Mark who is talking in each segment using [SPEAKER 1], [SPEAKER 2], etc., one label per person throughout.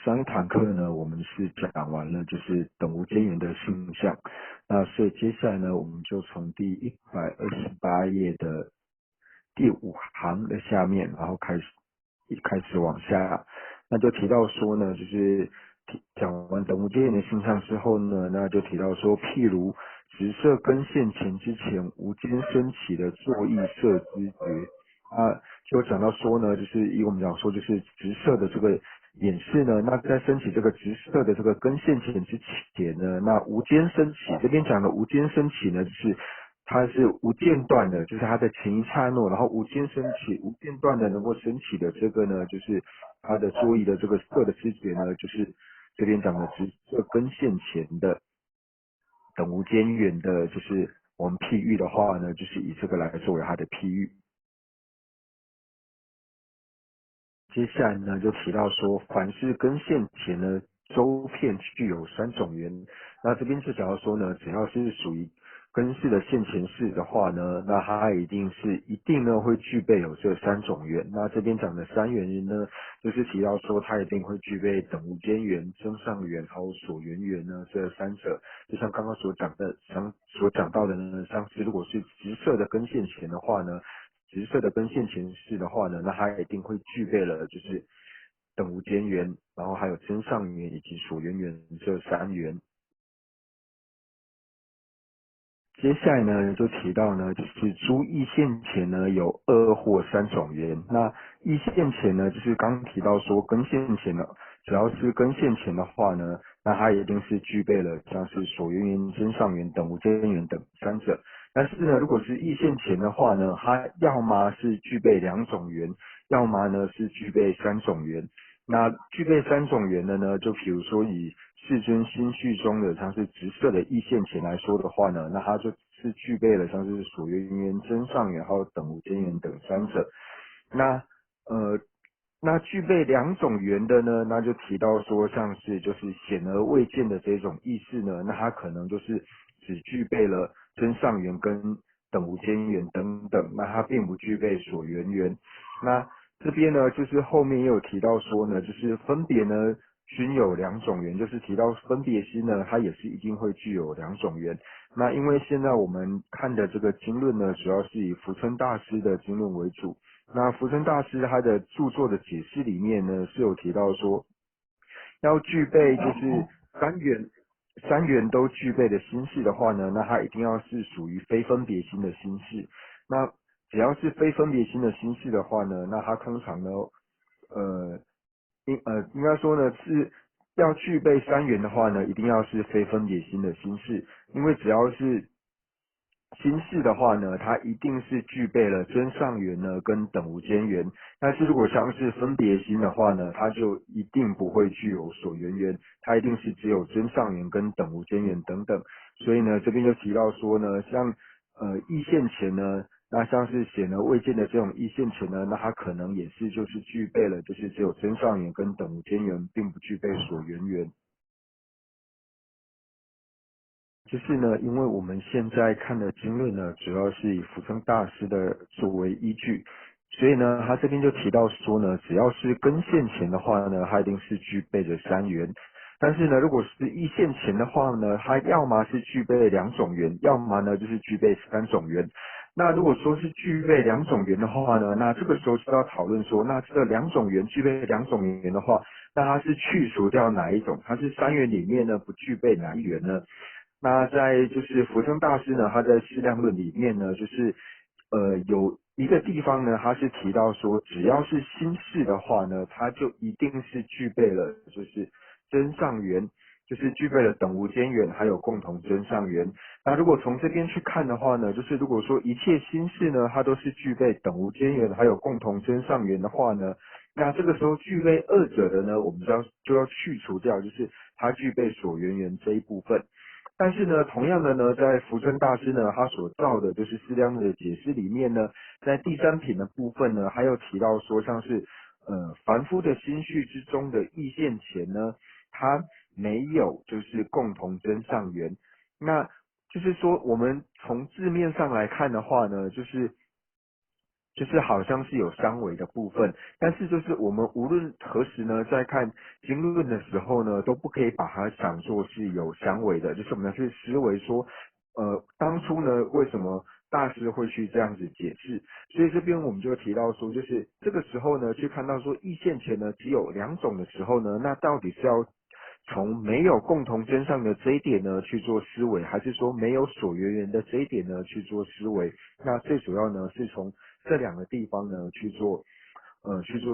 [SPEAKER 1] 上一堂课呢，我们是讲完了就是等无间缘的性象，那所以接下来呢，我们就从第128页的第5行的下面，然后开始往下，那就提到说呢，就是讲完等无间缘的性象之后呢，那就提到说，譬如直射根现前之前，无间升起的作意色知觉。啊，就讲到说呢，就是以我们讲说，就是直射的这个演示呢，那在升起这个直射的这个根线前之前呢，那无间升起，这边讲的无间升起呢，就是它是无间断的，就是它的前一刹那，然后无间升起，无间断的能够升起的这个呢，就是它的作意的这个色的知觉呢，就是这边讲的直射根线前的等无间缘的，就是我们譬喻的话呢，就是以这个来作为它的譬喻。接下来呢，就提到说，凡是根线前呢，周片具有3种缘。那这边就讲到说呢，只要是属于根式的线前式的话呢，那它一定呢会具备有这3种缘。那这边讲的3缘呢，就是提到说它一定会具备等无间缘、增上缘还有所缘缘呢这三者。就像刚刚所讲到的呢，像是如果是直射的根线前的话呢。直射的根线前式的话呢，那它一定会具备了就是等无间缘，然后还有真上缘以及所缘缘这3缘。接下来呢，就提到呢，就是诸意线前呢有2或3种缘。那意线前呢，就是刚刚提到说根线前呢，只要是根线前的话呢，那它一定是具备了像是所缘缘、真上缘、等无间缘等三者。但是呢，如果是意线前的话呢，它要么是具备2种缘，要么呢是具备3种缘。那具备3种缘的呢，就比如说以世尊心序中的像是直射的意线前来说的话呢，那它就是具备了像是所缘缘、真上缘还有等无间缘等三者。那呃，那具备2种缘的呢，那就提到说像是就是显而未见的这种意识呢，那它可能就是只具备了真上缘跟等无间缘等等，那它并不具备所缘缘。那这边呢，就是后面也有提到说呢，就是分别呢均有2种缘，就是提到分别心呢，它也是一定会具有2种缘。那因为现在我们看的这个经论呢，主要是以福村大师的经论为主。那福村大师他的著作的解释里面呢，是有提到说，要具备就是三元都具备的心事的话呢，那它一定要是属于非分别心的心事。那只要是非分别心的心事的话呢，那它通常呢，呃，应该说呢是要具备3元的话呢，一定要是非分别心的心事，因为只要是心事的话呢，它一定是具备了真上缘呢跟等无间缘。但是如果像是分别心的话呢，它就一定不会具有所缘缘，它一定是只有真上缘跟等无间缘等等。所以呢，这边就提到说呢，像意现前呢，那像是显而未见的这种意现前呢，那它可能也是就是具备了就是只有真上缘跟等无间缘，并不具备所缘缘。就是呢，因为我们现在看的经论呢，主要是以福生大师的作为依据，所以呢，他这边就提到说呢，只要是根线前的话呢，它一定是具备着3缘。但是呢，如果是意线前的话呢，它要么是具备2种缘，要么呢就是具备3种缘。那如果说是具备2种缘的话呢，那这个时候就要讨论说，那这2种缘具备2种缘的话，那它是去除掉哪一种？它是3缘里面呢不具备哪一缘呢？那在就是福生大师呢，他在释量论里面呢，就是有一个地方呢，他是提到说，只要是心事的话呢，它就一定是具备了就是真上缘，就是具备了等无间缘，还有共同真上缘。那如果从这边去看的话呢，就是如果说一切心事呢，它都是具备等无间缘，还有共同真上缘的话呢，那这个时候具备二者的呢，我们就要去除掉，就是它具备所缘缘这一部分。但是呢，同样的呢，在福春大师呢，他所造的就是释量的解释里面呢，在第三品的部分呢，还有提到说，像是凡夫的心绪之中的意现前呢，他没有就是共同真上缘。那就是说，我们从字面上来看的话呢，就是好像是有相违的部分，但是就是我们无论何时呢，在看经论的时候呢，都不可以把它想作是有相违的，就是我们要去思维说，当初呢，为什么大师会去这样子解释？所以这边我们就提到说，就是这个时候呢，去看到说易现前呢只有两种的时候呢，那到底是要从没有共同真相的这一点呢去做思维，还是说没有所缘缘的这一点呢去做思维？那最主要呢是从这两个地方呢去做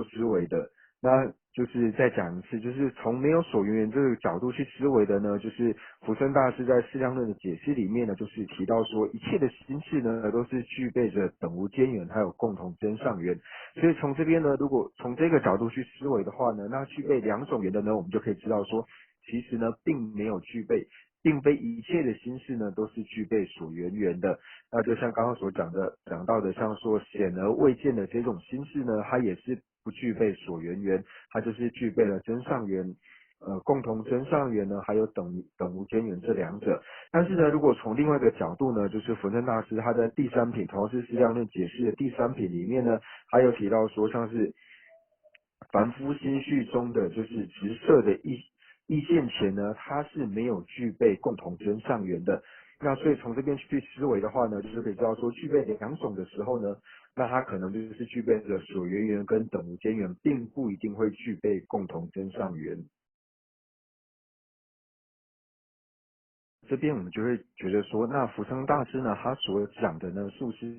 [SPEAKER 1] 思维的。那就是再讲一次，就是从没有所缘缘这个角度去思维的呢，就是福生大师在《释量论》的解释里面呢，就是提到说，一切的心事呢都是具备着等无间缘，还有共同真上缘。所以从这边呢，如果从这个角度去思维的话呢，那具备两种缘的呢，我们就可以知道说，其实呢并没有具备，并非一切的心事呢都是具备所缘缘的。那就像刚刚所讲到的，像说显而未见的这种心事呢，它也是不具备所缘缘，它就是具备了真上缘。共同真上缘呢，还有等无间缘这两者。但是呢，如果从另外一个角度呢，就是福生大师他在第三品，同样是释量论解释的第三品里面呢，还有提到说，像是凡夫心绪中的就是直色的意现前呢，它是没有具备共同真上缘的。那所以从这边去思维的话呢，就是可以知道说，具备两种的时候呢，那它可能就是具备了所缘缘跟等无间缘，并不一定会具备共同真上缘。这边我们就会觉得说，那福生大师呢，他所讲的呢，是不是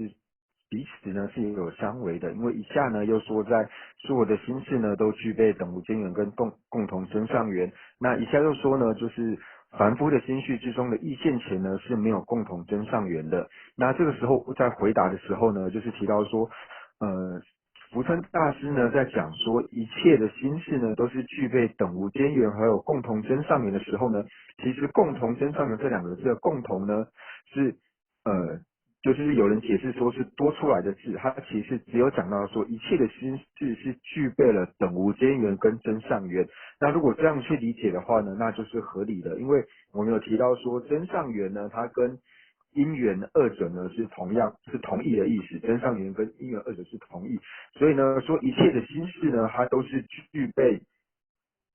[SPEAKER 1] 彼此呢是有相违的？因为一下呢又说在所有的心事呢都具备等无间缘跟共同真上缘，那一下又说呢，就是凡夫的心绪之中的意现前呢是没有共同真上缘的。那这个时候在回答的时候呢，就是提到说，呃，福生大师呢在讲说一切的心事呢都是具备等无间缘还有共同真上缘的时候呢，其实共同真上缘这两个字的共同呢是就是有人解释说是多出来的字，它其实只有讲到说一切的心事是具备了等无间缘跟真上缘。那如果这样去理解的话呢，那就是合理的，因为我们有提到说真上缘呢，它跟因缘二者呢是同义的意思，真上缘跟因缘二者是同义，所以呢说一切的心事呢，它都是具备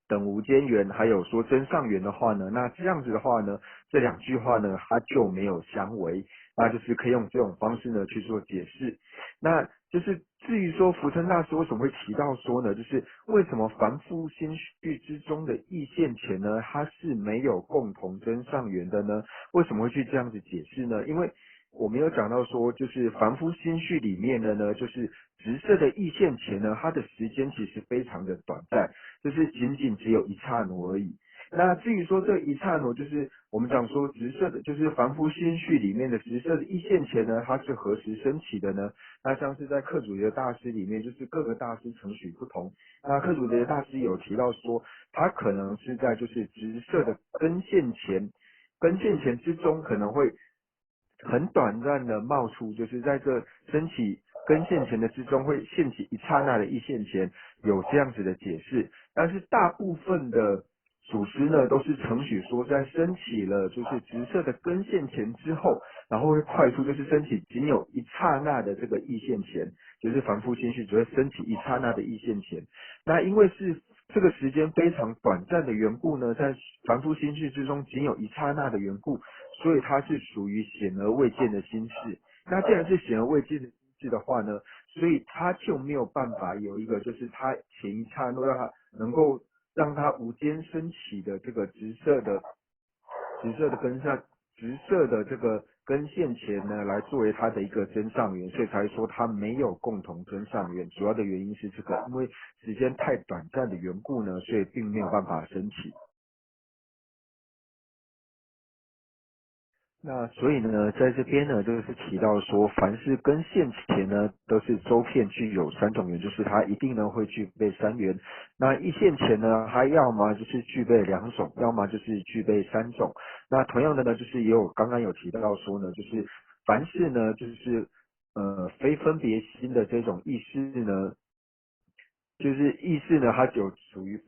[SPEAKER 1] 等无间缘，还有说真上缘的话呢，那这样子的话呢，这两句话呢，它就没有相违，那就是可以用这种方式呢去做解释。那就是至于说福生大师为什么会提到说呢，就是为什么凡夫心绪之中的意现前呢，它是没有共同真上缘的呢？为什么会去这样子解释呢？因为我们有讲到说，就是凡夫心绪里面的呢，就是直色的意现前呢，它的时间其实非常的短暂，就是仅仅只有一刹那而已。那至于说这一刹那，就是我们讲说直色的，就是凡夫心绪里面的直色的意现前呢，它是何时升起的呢？那像是在课主的大师里面，就是各个大师程序不同。那课主的大师有提到说，他可能是在就是直色的根线前之中可能会很短暂的冒出，就是在这升起根线前的之中会现起一刹那的一线前，有这样子的解释。但是大部分的祖师呢，都是承许说在升起了就是直射的根线前之后，然后会快速就是升起仅有一刹那的这个意线前，就是凡夫心绪只会升起一刹那的意线前。那因为是这个时间非常短暂的缘故呢，在凡夫心绪之中仅有一刹那的缘故，所以它是属于显而未见的心事。那既然是显而未见的心事的话呢，所以它就没有办法有一个就是它前一刹那让它能够让它无间升起的这个直射的根上直射的这个根线前呢，来作为它的一个真上缘，所以才说它没有共同真上缘。主要的原因是这个，因为时间太短暂的缘故呢，所以并没有办法升起。那所以呢，在这边呢，就是提到说，凡是根现前呢，都是周遍具有三种缘，就是它一定呢会具备三缘。那一现前呢，它要么就是具备两种，要么就是具备三种。那同样的呢，就是也有刚刚有提到说呢，就是凡是呢，就是非分别心的这种意识呢，就是意识呢，它就属于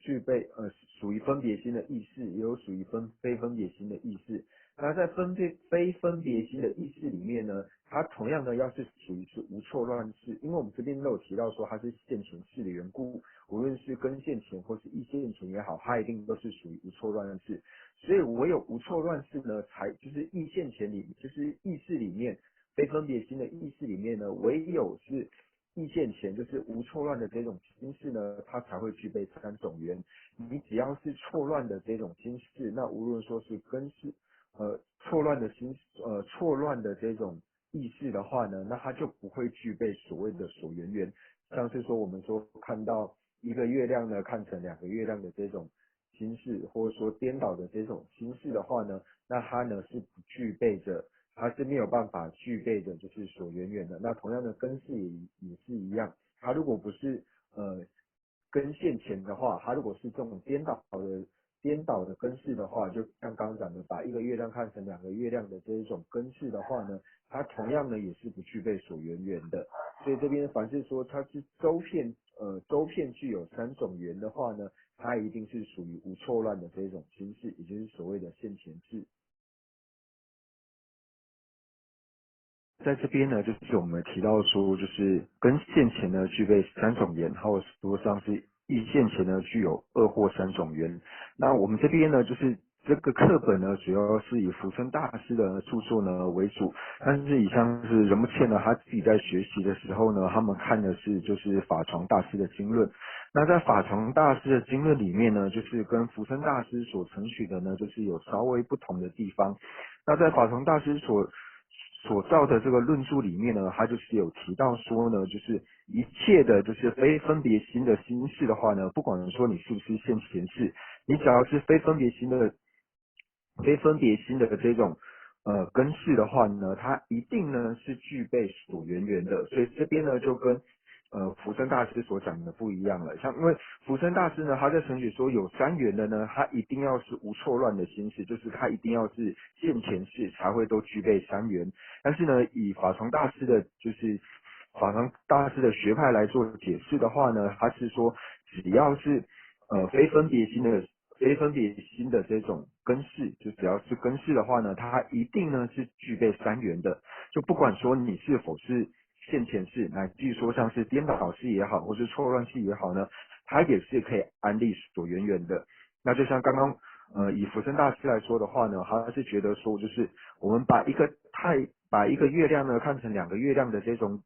[SPEAKER 1] 具备属于分别心的意识，也有属于非分别心的意识。那在非分别心的意识里面呢，它同样呢要是属于是无错乱世，因为我们这边都有提到说它是现前世的缘故，无论是根现前或是意现前也好，它一定都是属于无错乱世。所以唯有无错乱世呢，才就是意现前里，就是意识里面非分别心的意识里面呢，唯有是意现前，就是无错乱的这种心事呢，它才会具备三种缘。你只要是错乱的这种心事，那无论说是根是错乱的这种意识的话呢，那它就不会具备所谓的所缘缘。像是说我们说看到一个月亮呢，看成两个月亮的这种心事，或者说颠倒的这种心事的话呢，那它呢是不具备着，它是没有办法具备的，就是所缘缘的。那同样的根式也是一样，它如果不是根现前的话，它如果是这种颠倒的根式的话，就像刚刚讲的，把一个月亮看成两个月亮的这一种根式的话呢，它同样呢也是不具备所缘缘的。所以这边凡是说它是周片具有三种缘的话呢，它一定是属于无错乱的这种心事，也就是所谓的现前世。在这边呢，就是我们提到说，就是跟现前呢具备三种缘，或者说像是异现前呢具有二或三种缘。那我们这边呢，就是这个课本呢，主要是以福生大师的著作呢为主，但是以像是任木倩呢，他自己在学习的时候呢，他们看的是就是法床大师的经论。那在法床大师的经论里面呢，就是跟福生大师所承取的呢，就是有稍微不同的地方。那在法床大师所造的这个论述里面呢，他就是有提到说呢，就是一切的，就是非分别心的心事的话呢，不管说你是不是现前世，你只要是非分别心的这种根式的话呢，它一定呢是具备所缘缘的。所以这边呢就跟福生大师所讲的不一样了。像因为福生大师呢，他在程序说有三缘的呢，他一定要是无错乱的心事，就是他一定要是现前世才会都具备三缘。但是呢，以法常大师的学派来做解释的话呢，他是说只要是非分别心的这种根式，就只要是根式的话呢，它一定呢是具备三元的。就不管说你是否是现前式，乃至于说像是颠倒式也好，或是错乱式也好呢，它也是可以安利所缘缘的。那就像刚刚以福生大师来说的话呢，他是觉得说，就是我们把一个月亮呢看成两个月亮的这种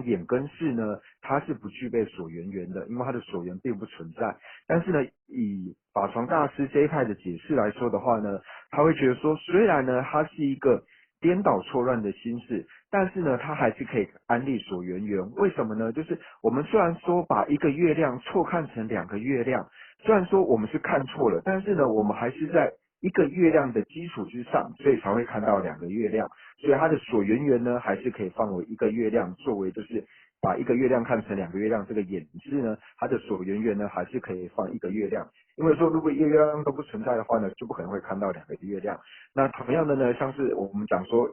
[SPEAKER 1] 眼根式呢，它是不具备所缘缘的，因为它的所缘并不存在。但是呢，以法床大师这一派的解释来说的话呢，他会觉得说，虽然呢它是一个颠倒错乱的心事，但是呢它还是可以安利所缘缘。为什么呢？就是我们虽然说把一个月亮错看成两个月亮，虽然说我们是看错了，但是呢我们还是在一个月亮的基础之上，所以才会看到两个月亮。所以它的所缘缘呢，还是可以放为一个月亮，作为就是把一个月亮看成两个月亮这个演示呢，它的所缘缘呢，还是可以放一个月亮。因为说如果一个月亮都不存在的话呢，就不可能会看到两个月亮。那同样的呢，像是我们讲说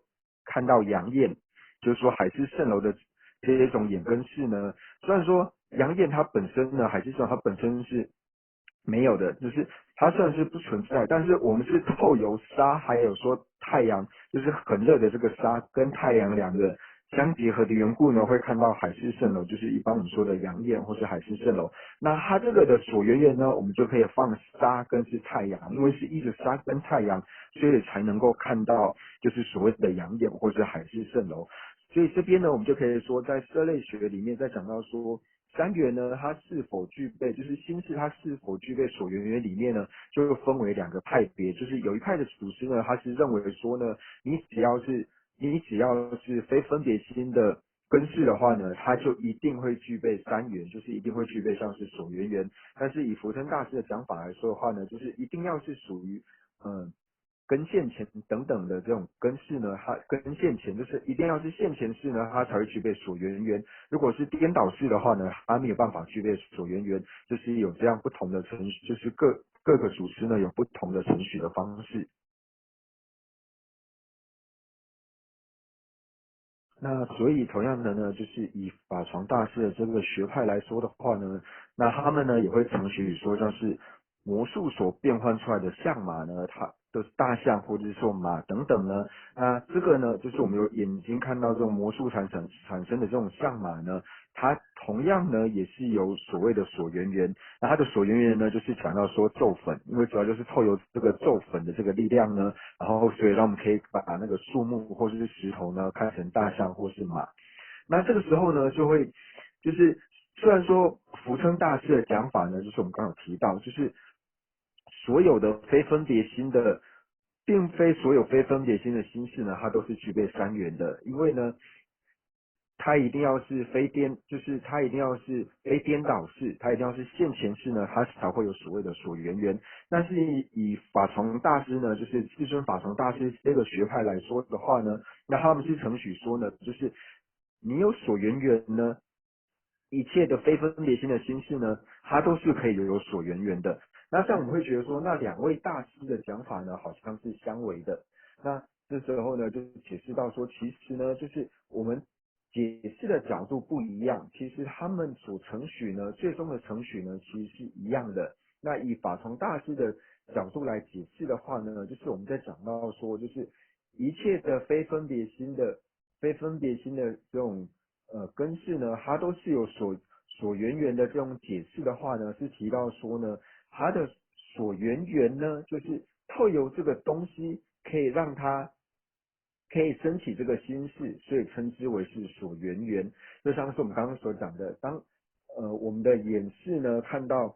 [SPEAKER 1] 看到阳焰，就是说海市蜃楼的这一种眼根式呢，虽然说阳焰它本身呢，海市蜃楼它本身是没有的，就是它虽然是不存在，但是我们是透由沙，还有说太阳，就是很热的这个沙跟太阳两个相结合的缘故呢，会看到海市蜃楼，就是一般我们说的阳焰或是海市蜃楼。那它这个的所缘缘呢，我们就可以放沙跟是太阳，因为是依着沙跟太阳，所以才能够看到就是所谓的阳焰或是海市蜃楼。所以这边呢，我们就可以说，在色类学里面，在讲到说三元呢，它是否具备，就是心事它是否具备所缘缘里面呢，就分为两个派别，就是有一派的祖师呢，他是认为说呢，你只要是非分别心的根式的话呢，它就一定会具备三元，就是一定会具备像是所缘缘。但是以福生大师的讲法来说的话呢，就是一定要是属于跟现前等等的这种根式呢，它跟现前就是一定要是现前式呢，它才会具备所缘缘。如果是颠倒式的话呢，它没有办法具备所缘缘，就是有这样不同的程序，就是各个组织呢有不同的程序的方式。那所以同样的呢，就是以法床大师的这个学派来说的话呢，那他们呢也会承许说，像是魔术所变换出来的象马呢，它的大象或者是说马等等呢，那这个呢，就是我们有眼睛看到这种魔术产生的这种象马呢，它同样呢也是有所谓的所缘缘。那它的所缘缘呢，就是讲到说咒粉，因为主要就是透由这个咒粉的这个力量呢，然后所以让我们可以把那个树木或者是石头呢看成大象或是马。那这个时候呢，就是虽然说福称大师的讲法呢，就是我们刚刚有提到，就是所有的非分别心的，并非所有非分别心的心事呢，它都是具备三元的，因为呢，它一定要是非颠，就是它一定要是非颠倒式，它一定要是现前式呢，它才会有所谓的所缘缘。但是以法从大师呢，就是至尊法从大师这个学派来说的话呢，那他们是承许说呢，就是你有所缘缘呢，一切的非分别心的心事呢，它都是可以有所缘缘的。那像我们会觉得说，那两位大师的讲法呢，好像是相违的。那这时候呢，就解释到说，其实呢，就是我们解释的角度不一样，其实他们所承许呢，最终的承许呢，其实是一样的。那以法从大师的角度来解释的话呢，就是我们在讲到说，就是一切的非分别心的这种根式呢，它都是有所缘缘的这种解释的话呢，是提到说呢，它的所缘缘呢，就是透由这个东西可以让它可以升起这个心事，所以称之为是所缘缘。就像是我们刚刚所讲的，当我们的眼视呢看到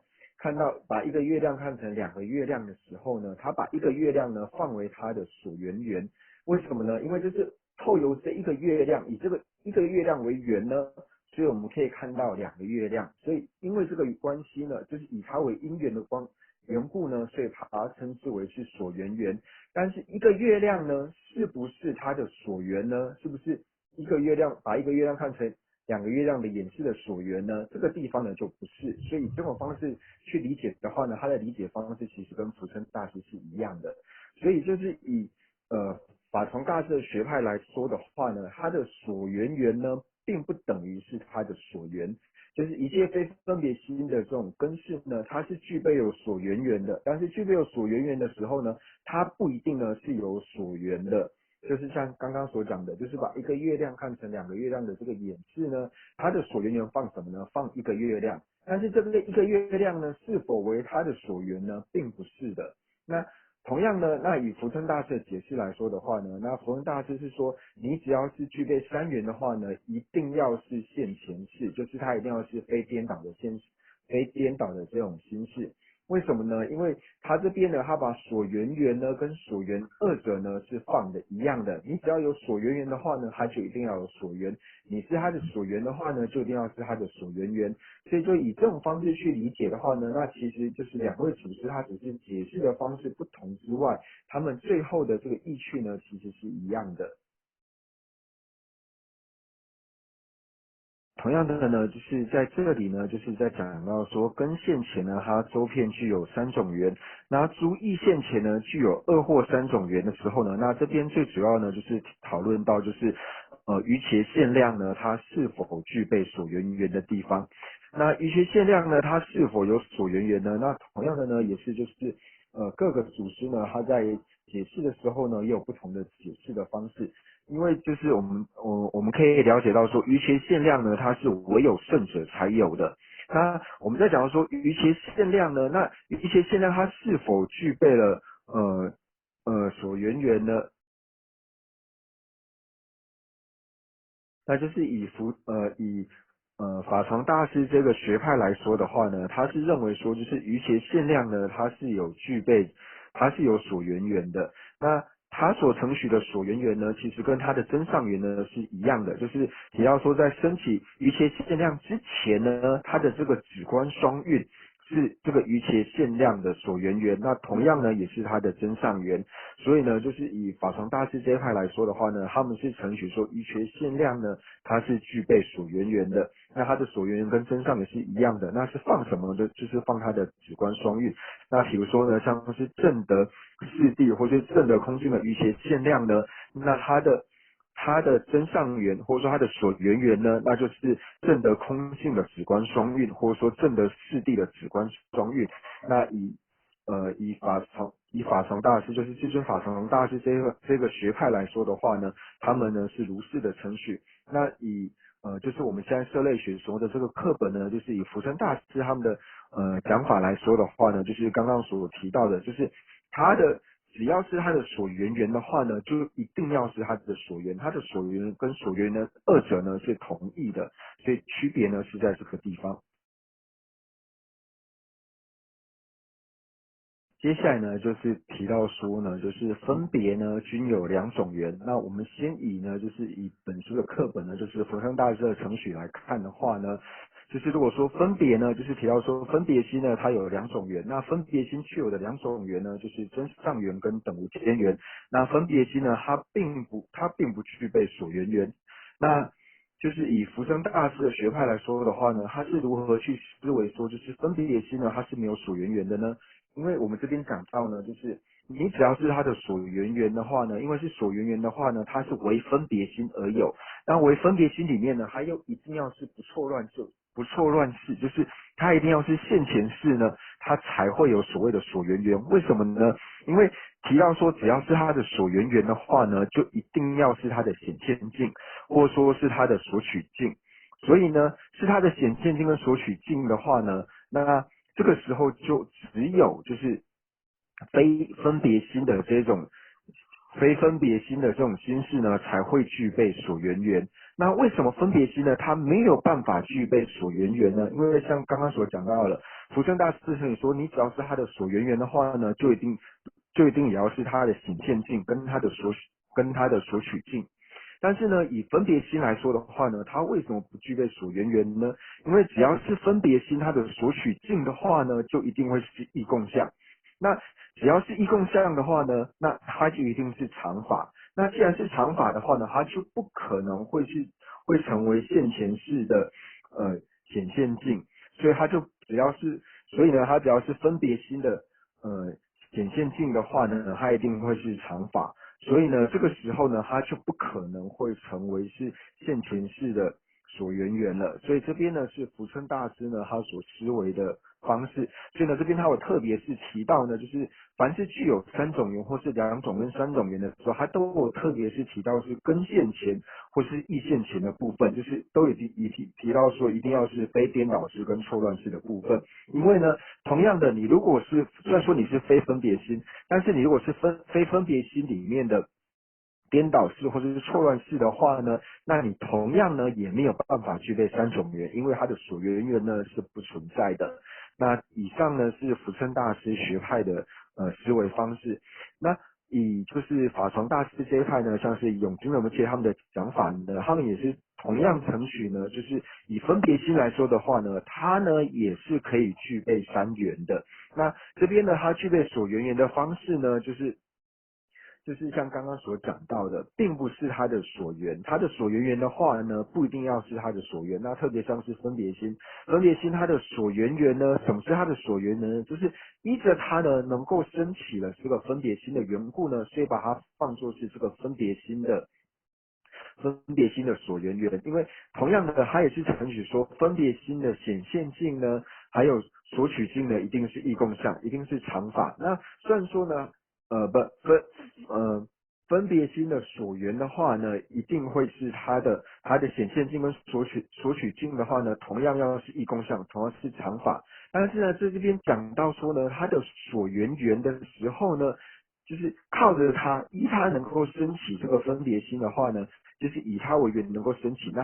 [SPEAKER 1] 把一个月亮看成两个月亮的时候呢，他把一个月亮呢放为他的所缘缘。为什么呢？因为就是透由这一个月亮，以这个一个月亮为圆呢，所以我们可以看到两个月亮。所以因为这个关系呢，就是以它为因缘的缘故呢，所以把它称之为是所缘缘。但是一个月亮呢，是不是它的所缘呢？是不是一个月亮把一个月亮看成两个月亮的演示的所缘呢？这个地方呢就不是。所以以这种方式去理解的话呢，它的理解方式其实跟福生大师是一样的。所以就是以法从大师的学派来说的话呢，它的所缘缘呢，并不等于是它的所缘。就是一切非分别心的这种根式呢，它是具备有所缘缘的，但是具备有所缘缘的时候呢，它不一定呢是有所缘的。就是像刚刚所讲的，就是把一个月亮看成两个月亮的这个演示呢，它的所缘缘放什么呢？放一个月亮。但是这个一个月亮呢，是否为它的所缘呢？并不是的。那同样呢，那以福生大师的解释来说的话呢，那福生大师是说，你只要是具备三元的话呢，一定要是现前式，就是它一定要是非颠倒的非颠倒的这种心事。为什么呢？因为他这边呢，他把所缘缘呢跟所缘二者呢是放的一样的。你只要有所缘缘的话呢，它就一定要有所缘；你是他的所缘的话呢，就一定要是他的所缘缘。所以就以这种方式去理解的话呢，那其实就是两位祖师他只是解释的方式不同之外，他们最后的这个意趣呢，其实是一样的。同样的呢，就是在这里呢，就是在讲到说根线前呢，它周片具有三种缘，那诸义线前呢具有二或三种缘的时候呢，那这边最主要呢就是讨论到就是余切限量呢，它是否具备所缘缘的地方。那余切限量呢，它是否有所缘缘呢？那同样的呢，也是就是各个祖师呢，他在解释的时候呢，也有不同的解释的方式。因为就是我们可以了解到说，余切限量呢，它是唯有圣者才有的。那我们在讲到说余切限量呢，那余切限量它是否具备了所缘缘呢？那就是以法常大师这个学派来说的话呢，他是认为说就是余切限量呢，它是有所缘缘的。那他所承许的所缘缘呢，其实跟他的真上缘呢是一样的，就是只要说在升起余切限量之前呢，他的这个止观双运是这个余切限量的所缘缘，那同样呢也是他的真上缘。所以呢，就是以法常大师这一派来说的话呢，他们是承许说余切限量呢，它是具备所缘缘的。那它的所缘缘跟真上也是一样的，那是放什么呢？就是放它的止观双运。那比如说呢，像是正德四谛或者正德空性的余切限量呢，那它的它的真上缘或者说它的所缘缘呢，那就是正得空性的止观双运，或者说正得四谛的止观双运。那以法常大师，就是至尊法常大师这个学派来说的话呢，他们呢是如是的程序。那就是我们现在社类学说的这个课本呢，就是以福生大师他们的讲法来说的话呢，就是刚刚所提到的，就是他的只要是他的所缘缘的话呢，就一定要是他的所缘，他的所缘跟所缘呢二者呢是同义的，所以区别呢是在这个地方。接下来呢，就是提到说呢，就是分别呢均有两种缘。那我们先就是以本书的课本呢，就是佛山大师的程序来看的话呢，就是如果说分别呢，就是提到说分别心呢，它有两种缘。那分别心具有的两种缘呢，就是真上缘跟等无间缘。那分别心呢，它并不具备所缘缘。那就是以福生大师的学派来说的话呢，他是如何去思维说，就是分别心呢，它是没有所缘缘的呢？因为我们这边讲到呢，就是你只要是它的所缘缘的话呢，因为是所缘缘的话呢，它是为分别心而有。那为分别心里面呢，还有一定要是不错乱世，就是它一定要是现前世呢，它才会有所谓的所缘缘。为什么呢？因为提到说，只要是它的所缘缘的话呢，就一定要是它的显现境，或者说是它的所取境。所以呢，是它的显现境跟所取境的话呢，那这个时候就只有就是非分别心的这种非分别心的这种心事呢，才会具备所缘缘。那为什么分别心呢？它没有办法具备所缘缘呢？因为像刚刚所讲到了，福生大师这里说，你只要是他的所缘缘的话呢，就一定也要是他的显现境跟他的所取境。但是呢，以分别心来说的话呢，它为什么不具备所缘缘呢？因为只要是分别心，它的所取境的话呢，就一定会是异共相。那只要是异共相的话呢，那它就一定是常法。那既然是常法的话呢，它就不可能会成为现前世的显现境，所以它就只要是，所以呢，它只要是分别心的呃显现境的话呢，它一定会是常法。所以呢，这个时候呢，它就不可能会成为是现前世的所缘缘了。所以这边呢是福春大师呢他所思维的方式。所以呢，这边他有特别是提到呢，就是凡是具有三种缘或是两种跟三种缘的时候，他都有特别是提到是根现前或是意现前的部分，就是都已提到说一定要是非颠倒式跟错乱式的部分。因为呢，同样的，你如果是虽然说你是非分别心，但是你如果是非分别心里面的颠倒式或者是错乱式的话呢，那你同样呢也没有办法具备三种缘，因为它的所缘缘呢是不存在的。那以上呢是福生大师学派的思维方式。那以就是法传大师这一派呢，像是永金人界他们的讲法呢，他们也是同样承许呢，就是以分别心来说的话呢，它呢也是可以具备三缘的。那这边呢，它具备所缘缘的方式呢，就是像刚刚所讲到的，并不是他的所缘，他的所缘缘的话呢，不一定要是他的所缘。那特别像是分别心，分别心它的所缘缘呢，什么是它的所缘呢？就是依着它呢能够升起了这个分别心的缘故呢，所以把它放作是这个分别心的所缘缘。因为同样的，它也是承许说分别心的显现境呢，还有所取境呢，一定是异共相，一定是常法。那虽然说呢，不分别心的所缘的话呢，一定会是它的显现境跟所取境的话呢，同样要是异共相，同样是常法。但是呢，在这边讲到说呢，它的所缘缘的时候呢，就是靠着它，依它能够升起这个分别心的话呢，就是以它为缘能够升起。那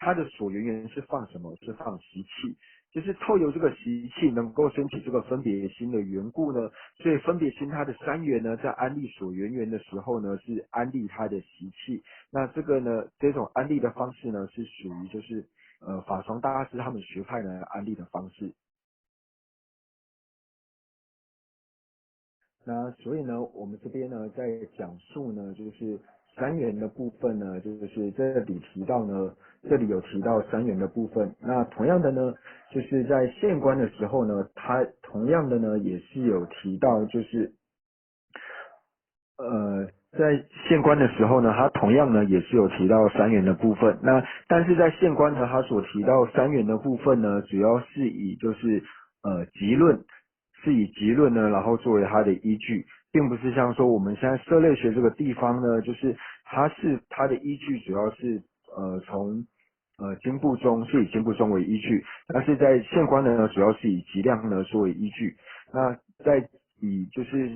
[SPEAKER 1] 它的所缘缘是放什么？是放习气。就是透由这个习气能够升起这个分别心的缘故呢，所以分别心它的三缘呢，在安立所缘缘的时候呢，是安立它的习气。那这个呢，这种安立的方式呢，是属于就是法床大师他们学派呢安立的方式。那所以呢，我们这边呢在讲述呢，就是三元的部分呢，就是这里有提到三元的部分。那同样的呢，就是在县官的时候呢，它同样的呢也是有提到，就是在县官的时候呢，它同样呢也是有提到三元的部分。那但是在县官呢，它所提到三元的部分呢，主要是以就是集论，是以集论呢，然后作为它的依据，并不是像说我们现在社类学这个地方呢，就是它的依据主要是从经部中是以经部中为依据，但是在县官呢主要是以集量呢作为依据。那在以就是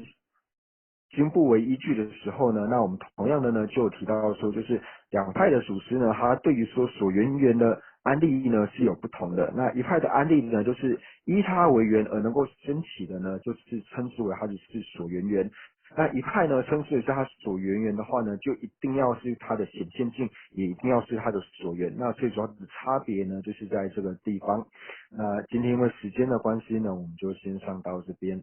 [SPEAKER 1] 经部为依据的时候呢，那我们同样的呢就有提到说，就是两派的属师呢，他对于说所缘缘的安立呢是有不同的。那一派的安立呢，就是依他为缘而能够升起的呢，就是称之为它的是所缘缘。那一派呢，称之为是它所缘缘的话呢，就一定要是它的显现境，也一定要是它的所缘。那最主要的差别呢，就是在这个地方。那今天因为时间的关系呢，我们就先上到这边。